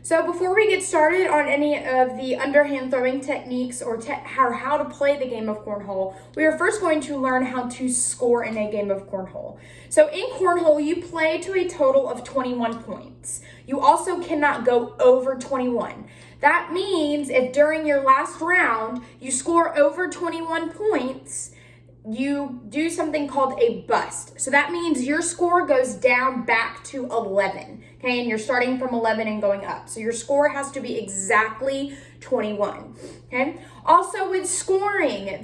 So before we get started on any of the underhand throwing techniques or how to play the game of cornhole, we are first going to learn how to score in a game of cornhole. So in cornhole, you play to a total of 21 points. You also cannot go over 21. That means if during your last round you score over 21 points, you do something called a bust. So that means your score goes down back to 11, okay? And you're starting from 11 and going up. So your score has to be exactly 21, okay? Also with scoring,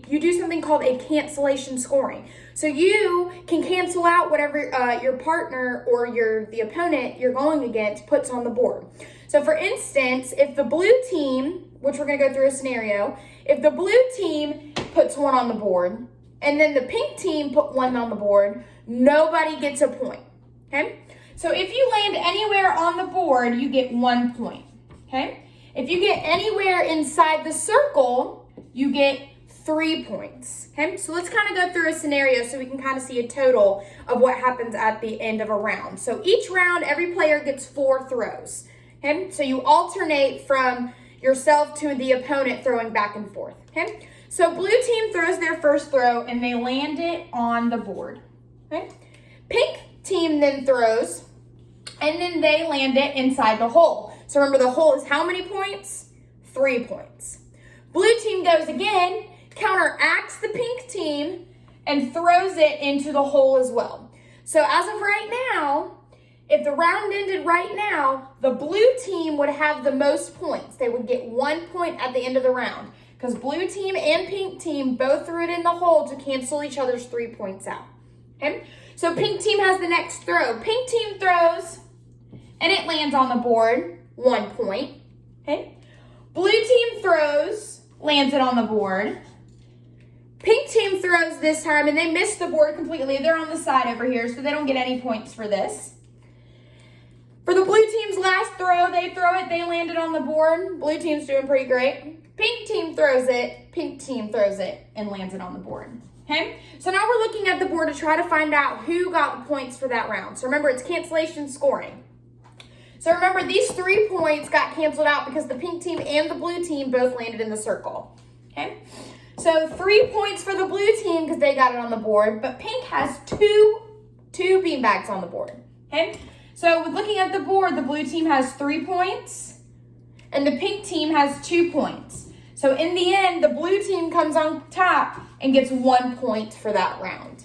you do something called a cancellation scoring. So you can cancel out whatever your partner or the opponent you're going against puts on the board. So for instance, if the blue team, which we're gonna go through a scenario, if the blue team puts one on the board and then the pink team put one on the board, nobody gets a point, okay? So if you land anywhere on the board, you get 1 point, okay? If you get anywhere inside the circle, you get 3 points, okay? So let's kind of go through a scenario so we can kind of see a total of what happens at the end of a round. So each round, every player gets 4 throws, okay? So you alternate from yourself to the opponent throwing back and forth, okay? So blue team throws their first throw and they land it on the board, okay? Pink team then throws and then they land it inside the hole. So remember, the hole is how many points? 3 points. Blue team goes again, counteracts the pink team and throws it into the hole as well. So as of right now, if the round ended right now, the blue team would have the most points. They would get 1 point at the end of the round because blue team and pink team both threw it in the hole to cancel each other's 3 points out, okay? So pink team has the next throw. Pink team throws and it lands on the board, 1 point, okay? Blue team throws, lands it on the board. Pink team throws this time and they miss the board completely. They're on the side over here, so they don't get any points for this. For the blue team's last throw, they throw it, they land it on the board. Blue team's doing pretty great. Pink team throws it, pink team throws it, and lands it on the board, okay? So now we're looking at the board to try to find out who got the points for that round. So remember, it's cancellation scoring. So remember, these 3 points got canceled out because the pink team and the blue team both landed in the circle, okay? So 3 points for the blue team because they got it on the board, but pink has two beanbags on the board, okay? So with looking at the board, the blue team has 3 points and the pink team has 2 points. So in the end, the blue team comes on top and gets 1 point for that round.